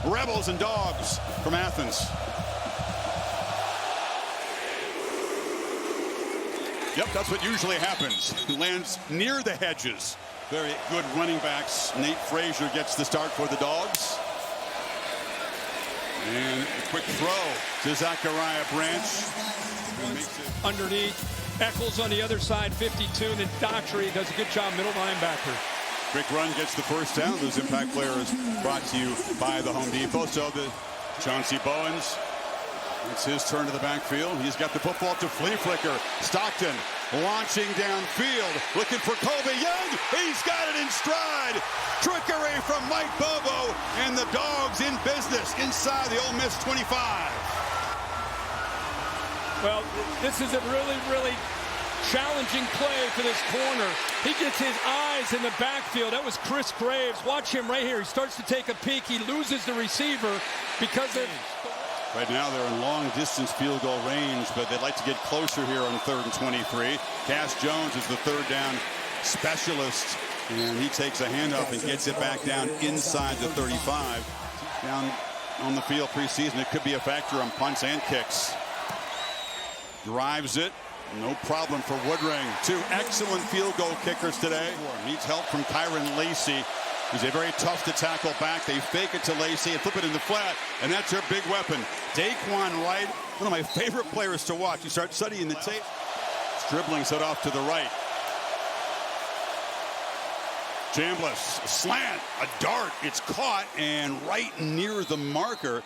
Rebels and Dogs from Athens. Yep, that's what usually happens. He lands near the hedges. Very good running backs. Nate Frazier gets the start for the Dogs. And a quick throw to Zachariah Branch. Underneath. Eccles on the other side, 52. And then Daughtry does a good job, middle linebacker. Quick run gets the first down. Those impact players brought to you by the Home Depot. So the Chauncey Bowens, it's his turn to the backfield. He's got the football to flea flicker. Stockton launching downfield, looking for Colby Young. He's got it in stride. Trickery from Mike Bobo, and the Dogs in business inside the Ole Miss 25. Well, this is a really challenging play for this corner. He gets his eyes in the backfield. That was Chris Graves. Watch him right here. He starts to take a peek. He loses the receiver because of... Right now they're in long distance field goal range, but they'd like to get closer here on 3rd and 23. Cass Jones is the third down specialist, and he takes a handoff and gets it back down inside the 35. Down on the field preseason, it could be a factor on punts and kicks. Drives it. No problem for Woodring. Two excellent field goal kickers today. Needs help from Kyron Lacey. He's a very tough to tackle back. They fake it to Lacey and flip it in the flat, and that's their big weapon. Daquan Wright, one of my favorite players to watch. You start studying the tape. Dribbling set off to the right. Chambliss, a slant, a dart. It's caught and right near the marker.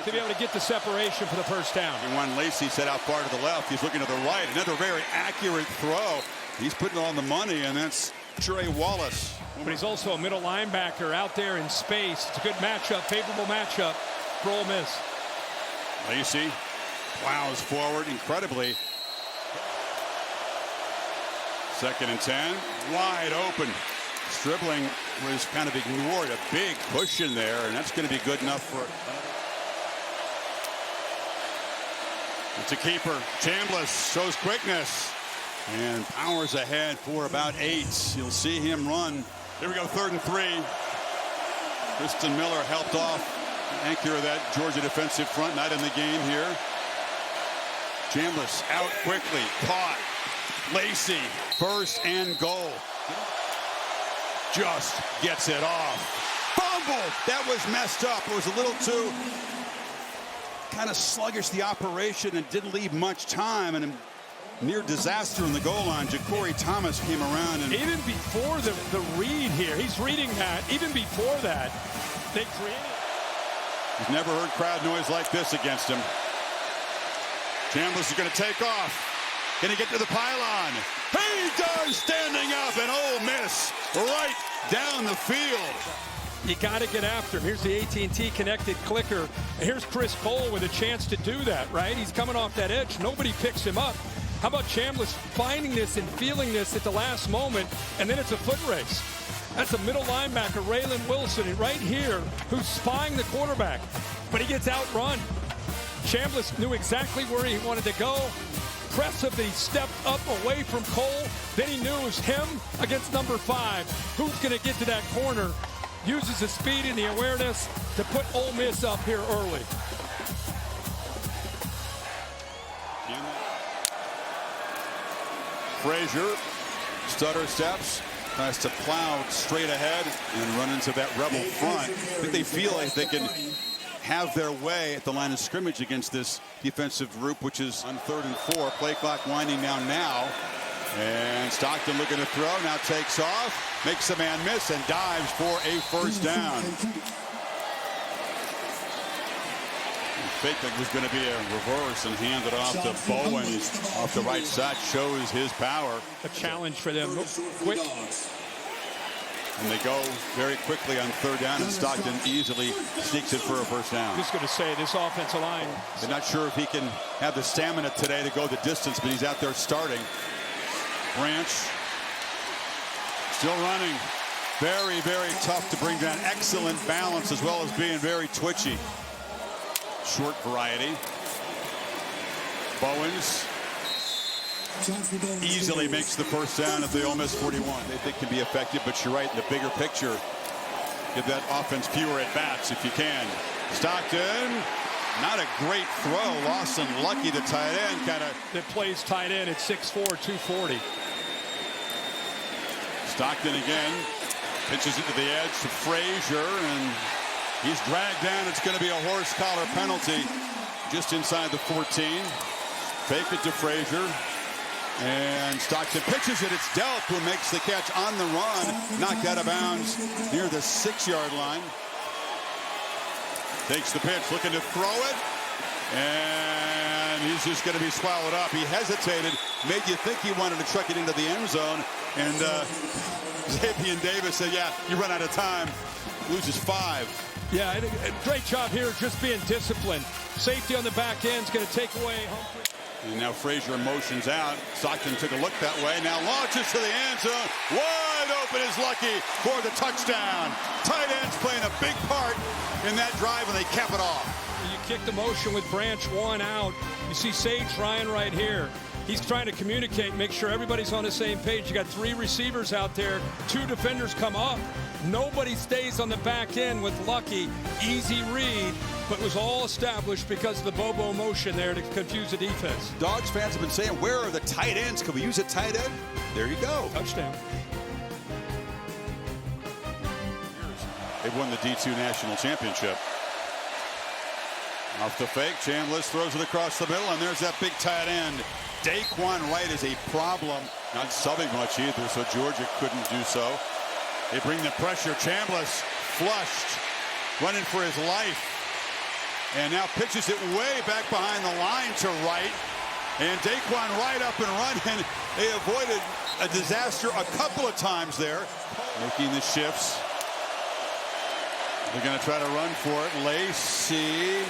To be able to get the separation for the first down. And when Lacey set out far to the left, he's looking to the right. Another very accurate throw. He's putting it on the money, and that's Trey Wallace. But he's also a middle linebacker out there in space. It's a good matchup, favorable matchup for Ole Miss. Lacey plows forward incredibly. 2nd and 10, wide open. Stribling was kind of ignored. A big push in there, and that's going to be good enough for... It's a keeper. Chambliss shows quickness and powers ahead for about 8. You'll see him run. Here we go, 3rd and 3. Kristen Miller helped off the anchor of that Georgia defensive front, not in the game here. Chambliss out quickly, caught. Lacey, 1st and goal. Just gets it off. Fumbled. That was messed up. It was a little too kind of sluggish, the operation, and didn't leave much time, and near disaster in the goal line. Ja'Cory Thomas came around, and even before the read here, he's reading that. Even before that, they created. He's never heard crowd noise like this against him. Chambliss is going to take off. Going to get to the pylon. He does, standing up, and Ole Miss right down the field. You got to get after him. Here's the AT&T connected clicker. And here's Chris Cole with a chance to do that, right? He's coming off that edge. Nobody picks him up. How about Chambliss finding this and feeling this at the last moment, and then it's a foot race. That's a middle linebacker, Raylan Wilson, right here, who's spying the quarterback, but he gets outrun. Chambliss knew exactly where he wanted to go. Impressive that he stepped up away from Cole. Then he knew it was him against number 5. Who's going to get to that corner? Uses the speed and the awareness to put Ole Miss up here early. Frazier, stutter steps, tries to plow straight ahead and run into that Rebel front. I think they feel like they can have their way at the line of scrimmage against this defensive group, which is on 3rd and 4. Play clock winding down now. And Stockton looking to throw, now takes off, makes a man miss, and dives for a first down. Fake that was going to be a reverse and hand it off to Bowens off the right side. Shows his power. A challenge for them. Quick. And they go very quickly on 3rd down, and Stockton easily sneaks it for a first down. Just going to say, this offensive line. They're not sure if he can have the stamina today to go the distance, but he's out there starting. Branch still running. Very, very tough to bring down. Excellent balance as well as being very twitchy. Short variety. Bowens easily makes the first down at the Ole Miss 41. They think can be effective, but you're right, in the bigger picture, give that offense fewer at-bats if you can. Stockton, not a great throw. Lawson Luckie, the tight end, kind of. That plays tight end at 6'4", 240. Stockton again, pitches it to the edge to Frazier, and he's dragged down. It's going to be a horse collar penalty just inside the 14. Fake it to Frazier. And Stockton pitches it. It's Delp who makes the catch on the run. Knocked out of bounds near the 6-yard line. Takes the pitch, looking to throw it. And he's just going to be swallowed up. He hesitated, made you think he wanted to truck it into the end zone. And Xavier Davis said, yeah, you run out of time. Loses 5. Yeah, great job here just being disciplined. Safety on the back end is going to take away Humphrey. And now Frazier motions out. Stockton took a look that way. Now launches to the end zone. Wide open is Luckie for the touchdown. Tight ends playing a big part in that drive, and they cap it off. You kick the motion with branch 1 out. You see Sage Ryan right here. He's trying to communicate, make sure everybody's on the same page. You got 3 receivers out there. 2 defenders come up. Nobody stays on the back end with Luckie. Easy read, but was all established because of the Bobo motion there to confuse the defense. Dogs fans have been saying, where are the tight ends? Can we use a tight end? There you go. Touchdown. They've won the D2 National Championship. Off the fake, Chambliss throws it across the middle, and there's that big tight end. Daquan Wright is a problem. Not subbing much either, so Georgia couldn't do so. They bring the pressure. Chambliss flushed, running for his life. And now pitches it way back behind the line to Wright. And Daquan Wright up and running. They avoided a disaster a couple of times there. Making the shifts. They're going to try to run for it. Lacey.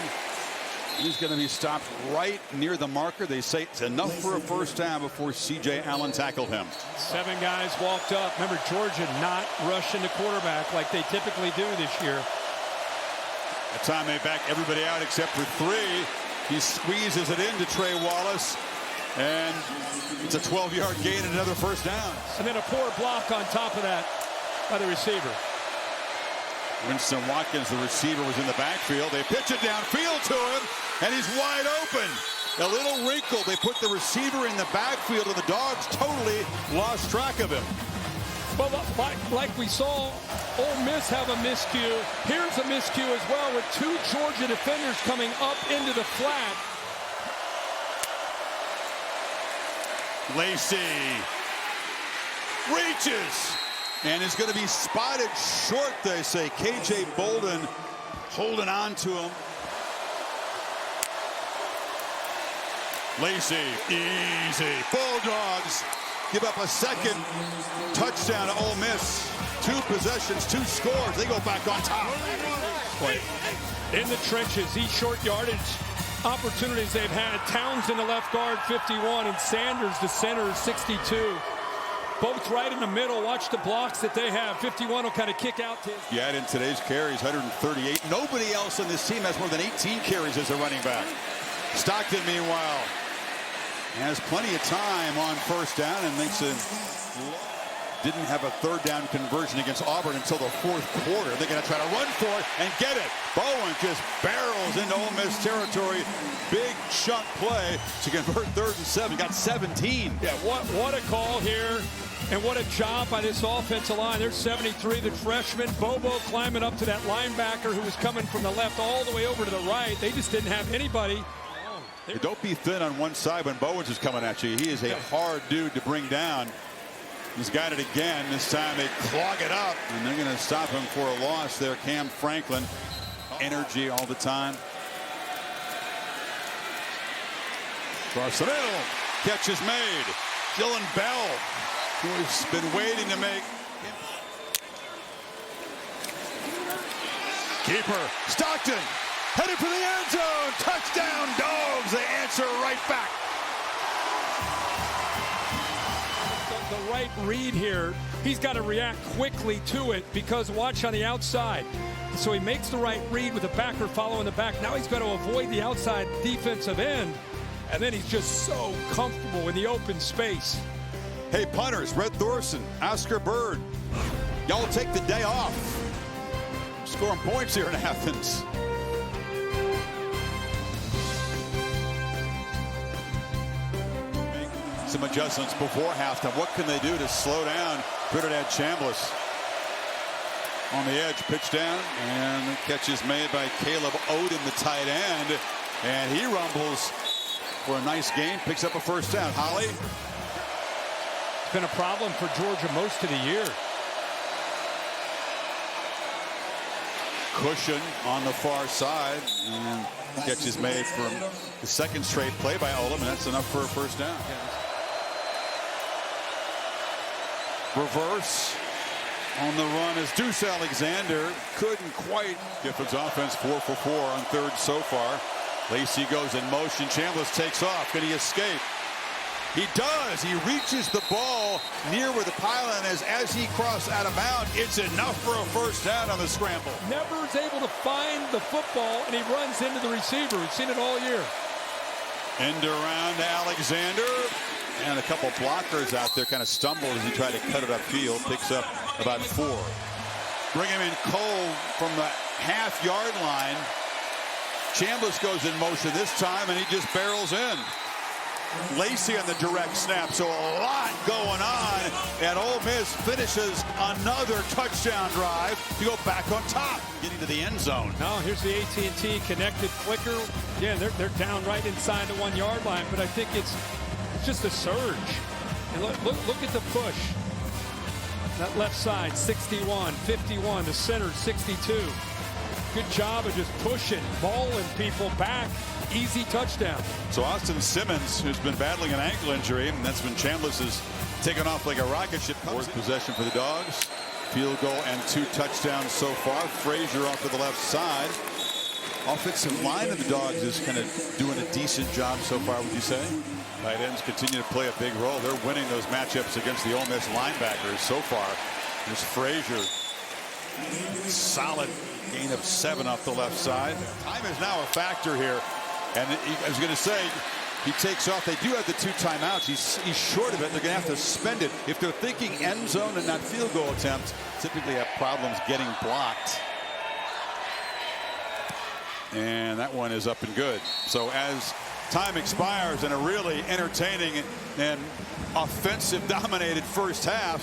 He's going to be stopped right near the marker. They say it's enough for a first down before C.J. Allen tackled him. 7 guys walked up. Remember, Georgia not rushing the quarterback like they typically do this year. That time they back everybody out except for 3. He squeezes it into Trey Wallace. And it's a 12-yard gain and another first down. And then a poor block on top of that by the receiver. Winston Watkins, the receiver, was in the backfield. They pitch it downfield to him, and he's wide open. A little wrinkle. They put the receiver in the backfield, and the Dogs totally lost track of him. Well, like we saw Ole Miss have a miscue. Here's a miscue as well with 2 Georgia defenders coming up into the flat. Lacey reaches. And is going to be spotted short, they say. K.J. Bolden holding on to him. Lacey, easy. Bulldogs give up a second touchdown to Ole Miss. 2 possessions, 2 scores. They go back on top. In the trenches, these short yardage opportunities they've had. Towns in the left guard, 51, and Sanders, the center, 62. Both right in the middle. Watch the blocks that they have. 51 will kind of kick out to his. You add in today's carries, 138. Nobody else on this team has more than 18 carries as a running back. Stockton, meanwhile, has plenty of time on first down and makes a... Didn't have a third down conversion against Auburn until the 4th quarter. They're going to try to run for it and get it. Bowen just barrels into Ole Miss territory. Big chunk play to convert 3rd and 7. Got 17. Yeah, what a call here. And what a job by this offensive line. There's 73, the freshman. Bobo climbing up to that linebacker who was coming from the left all the way over to the right. They just didn't have anybody. Don't be thin on one side when Bowen's is coming at you. He is a hard dude to bring down. He's got it again. This time they clog it up, and they're going to stop him for a loss there. Cam Franklin, energy all the time. Across the middle, catch is made. Dylan Bell, who's been waiting to make. Keeper, Stockton, headed for the end zone. Touchdown, Dogs. They answer right back. The right read here, he's got to react quickly to it because watch on the outside. So he makes the right read with a backer following the back. Now he's got to avoid the outside defensive end. And then he's just so comfortable in the open space. Hey, punters, Red Thorson, Oscar Bird, y'all take the day off. Scoring points here in Athens. some adjustments before halftime. What can they do to slow down Trinidad Chambliss? On the edge, pitch down, and the catch is made by Caleb Odom, the tight end, and he rumbles for a nice gain, picks up a first down. Holly? It's been a problem for Georgia most of the year. Cushion on the far side, and catch is made from the second straight play by Ole, and that's enough for a first down. Reverse on the run is Deuce Alexander. Couldn't quite. Giffords offense 4 for 4 on third so far. Lacey goes in motion. Chambliss takes off. Can he escape? He does. He reaches the ball near where the pylon is. As he crosses out of bounds, it's enough for a first down on the scramble. Never is able to find the football, and he runs into the receiver. We've seen it all year. End around to Alexander. And a couple blockers out there kind of stumble as he tried to cut it upfield. Picks up about 4. Bring him in cold from the half-yard line. Chambliss goes in motion this time, and he just barrels in. Lacey on the direct snap, so a lot going on, and Ole Miss finishes another touchdown drive to go back on top, getting to the end zone. Now here's the AT&T connected clicker. Yeah, they're down right inside the 1 yard line, but I think it's just a surge. And look at the push. That left side, 61, 51, the center, 62. Good job of just pushing, balling people back. Easy touchdown. So Austin Simmons, who's been battling an ankle injury, and that's when Chambliss is taken off like a rocket ship. Fourth possession for the Dogs. Field goal and 2 touchdowns so far. Frazier off to the left side. Offensive line of the Dogs is kind of doing a decent job so far, would you say? Tight ends continue to play a big role. They're winning those matchups against the Ole Miss linebackers so far. There's Frazier. Solid gain of 7 off the left side. Time is now a factor here. And I was going to say, he takes off. They do have the 2 timeouts. He's short of it. They're going to have to spend it. If they're thinking end zone and not field goal attempts, typically have problems getting blocked. And that one is up and good. So as time expires in a really entertaining and offensive-dominated first half,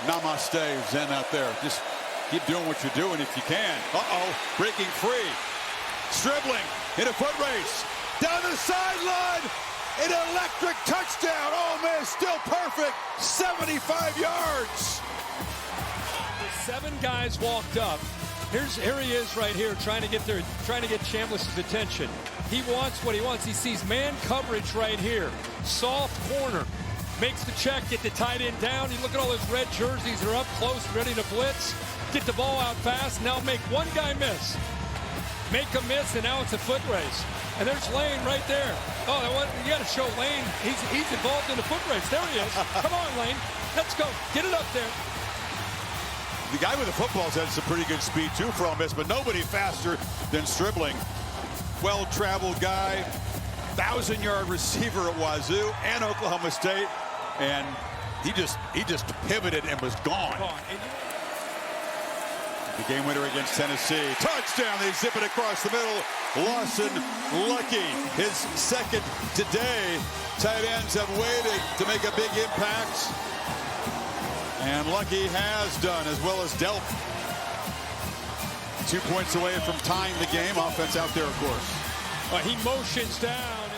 namaste, Zen out there. Just keep doing what you're doing if you can. Breaking free. Stribbling in a foot race. Down the sideline. An electric touchdown. Ole Miss still perfect. 75 yards. The 7 guys walked up. Here he is right here trying to get Chambliss's attention. He wants what he wants. He sees man coverage right here. Soft corner. Makes the check, get the tight end down. You look at all those red jerseys. They're up close, ready to blitz. Get the ball out fast. Now make one guy miss. Make a miss, and now it's a foot race. And there's Lane right there. You got to show Lane. He's involved in the foot race. There he is. Come on, Lane. Let's go. Get it up there. The guy with the football's had some pretty good speed, too, for Ole Miss, but nobody faster than Stribbling. Well-traveled guy, 1,000-yard receiver at Wazoo and Oklahoma State, and he just pivoted and was gone. The game winner against Tennessee. Touchdown. They zip it across the middle. Lawson Luckie, his second today. Tight ends have waited to make a big impact. And Luckie has done, as well as Delp. 2 points away from tying the game. Offense out there, of course. He motions down.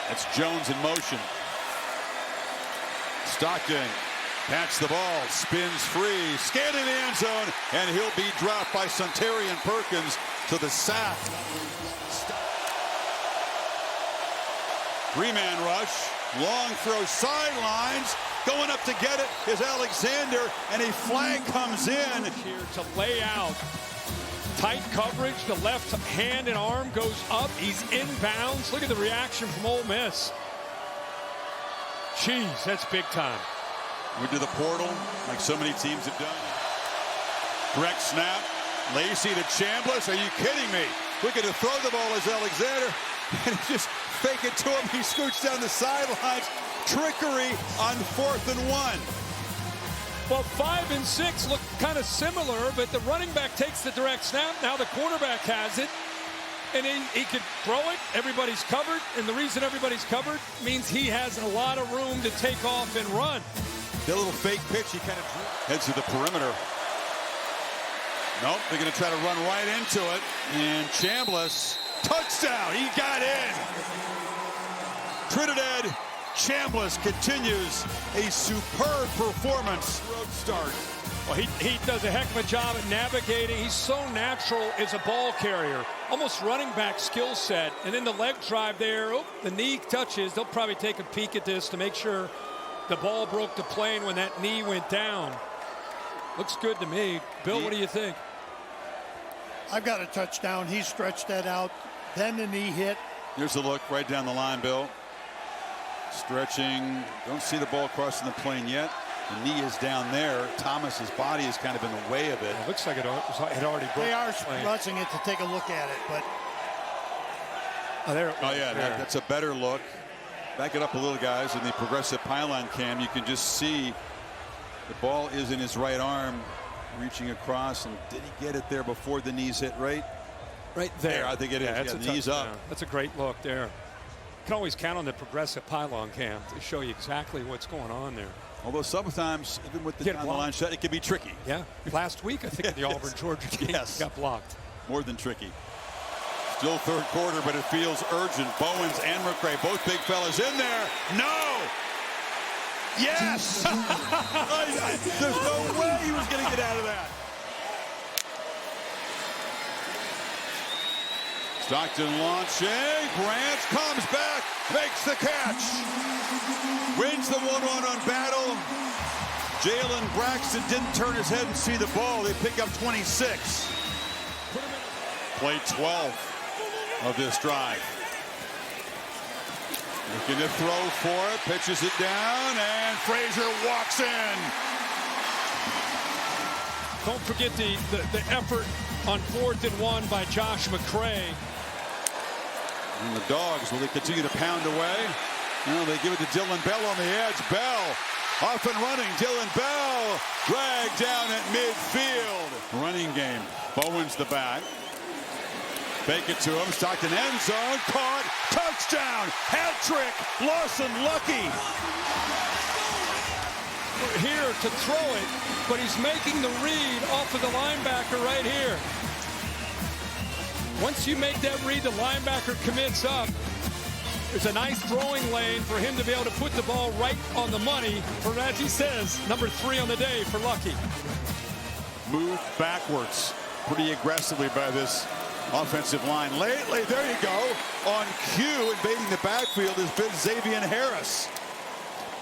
That's Jones in motion. Stockton. Catch the ball, spins free, scanning the end zone, and he'll be dropped by Suntarian Perkins to the sack. 3-man rush, long throw sidelines, going up to get it is Alexander, and a flag comes in. Here to lay out. Tight coverage, the left hand and arm goes up, he's inbounds. Look at the reaction from Ole Miss. Jeez, that's big time. We do the portal, like so many teams have done. Direct snap. Lacey to Chambliss. Are you kidding me? Looking to throw the ball is Alexander. And just fake it to him. He scoots down the sidelines. Trickery on 4th and 1. Well, 5 and 6 look kind of similar, but the running back takes the direct snap. Now the quarterback has it. And he could throw it. Everybody's covered. And the reason everybody's covered means he has a lot of room to take off and run. The little fake pitch, he kind of heads to the perimeter. Nope, they're going to try to run right into it. And Chambliss, touchdown. He got in. Trinidad Chambliss continues a superb performance. Road start. Well, he does a heck of a job at navigating. He's so natural as a ball carrier. Almost running back skill set. And then the leg drive there. Oh, the knee touches. They'll probably take a peek at this to make sure the ball broke the plane when that knee went down. Looks good to me. Bill, what do you think? I've got a touchdown. He stretched that out. Then the knee hit. Here's a look right down the line, Bill. Stretching. Don't see the ball crossing the plane yet. The knee is down there. Thomas's body is kind of in the way of it. It looks like it already broke. They are rushing it to take a look at it, but. Oh, yeah, that's a better look. Back it up a little, guys. In the progressive pylon cam, you can just see the ball is in his right arm, reaching across. And did he get it there before the knees hit? Right there. I think it is. That's the knees up. That's a great look there. You can always count on the progressive pylon cam to show you exactly what's going on there. Although sometimes, even with the down the line shot, it can be tricky. Yeah. Last week, I think in the Auburn-Georgia game, got blocked. More than tricky. Still third quarter, but it feels urgent. Bowens and McCray, both big fellas in there. No! Yes! There's no way he was going to get out of that. Stockton launching. Grant comes back, makes the catch. Wins the 1-1 battle. Jalen Braxton didn't turn his head and see the ball. They pick up 26. Play 12 of this drive. Looking to throw for it, pitches it down, and Frazier walks in. Don't forget the effort on 4th and 1 by Josh McCray. And the Dogs, will they continue to pound away? No, they give it to Dylan Bell on the edge. Bell off and running. Dylan Bell dragged down at midfield. Running game. Bowens the back. Fake it to him. Stockton end zone. Caught. Touchdown. Hat trick. Lawson Luckie. We're here to throw it, but he's making the read off of the linebacker right here. Once you make that read, the linebacker commits up. There's a nice throwing lane for him to be able to put the ball right on the money for, as he says, number 3 on the day for Luckie. Moved backwards pretty aggressively by this offensive line. Lately, there you go. On cue, invading the backfield has been Xavier Harris.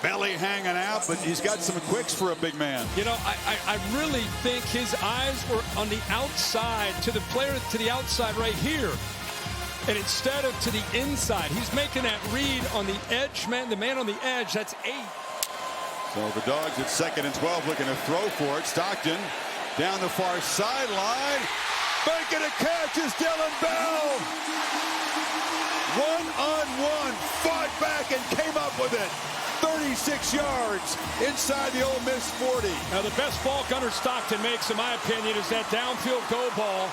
Belly hanging out, but he's got some quicks for a big man. You know, I really think his eyes were on the outside, to the player to the outside right here. And instead of to the inside, he's making that read on the edge, man. The man on the edge, that's 8. So the Dogs at 2nd and 12 looking to throw for it. Stockton down the far sideline. Making a catch is Dylan Bell. 1-on-1, fought back and came up with it. 36 yards inside the Ole Miss 40. Now the best ball Gunner Stockton makes, in my opinion, is that downfield go ball.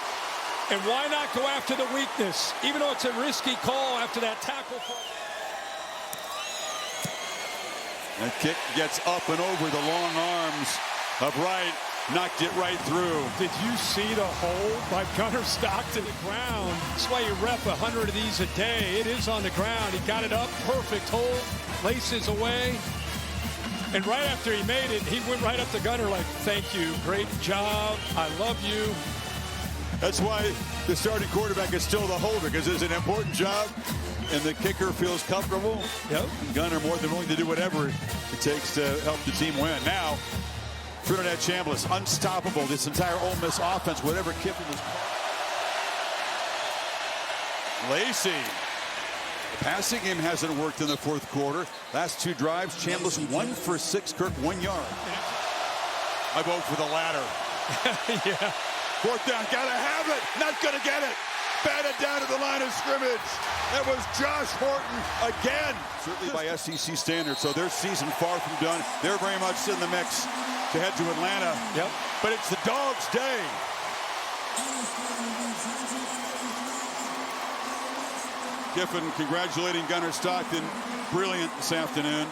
And why not go after the weakness, even though it's a risky call after that tackle. That kick gets up and over the long arms of Wright. Knocked it right through. Did you see the hold by Gunner Stockton to the ground? That's why you rep 100 of these a day. It is on the ground. He got it up. Perfect hold. Laces away. And right after he made it, he went right up to Gunner like, thank you. Great job. I love you. That's why the starting quarterback is still the holder, because it's an important job, and the kicker feels comfortable. Yep. Gunner more than willing to do whatever it takes to help the team win. Now, Trinidad Chambliss, unstoppable. This entire Ole Miss offense, whatever Kiffin was. Lacey. The passing game hasn't worked in the 4th quarter. Last 2 drives, Chambliss 1 for 6, Kirk 1 yard. I vote for the latter. Yeah. 4th down, gotta have it. Not gonna get it. Batted down to the line of scrimmage. That was Josh Horton again. Certainly by SEC standards, so their season far from done. They're very much in the mix to head to Atlanta. Yep. But it's the Dogs' day. Kiffin congratulating Gunner Stockton. Brilliant this afternoon.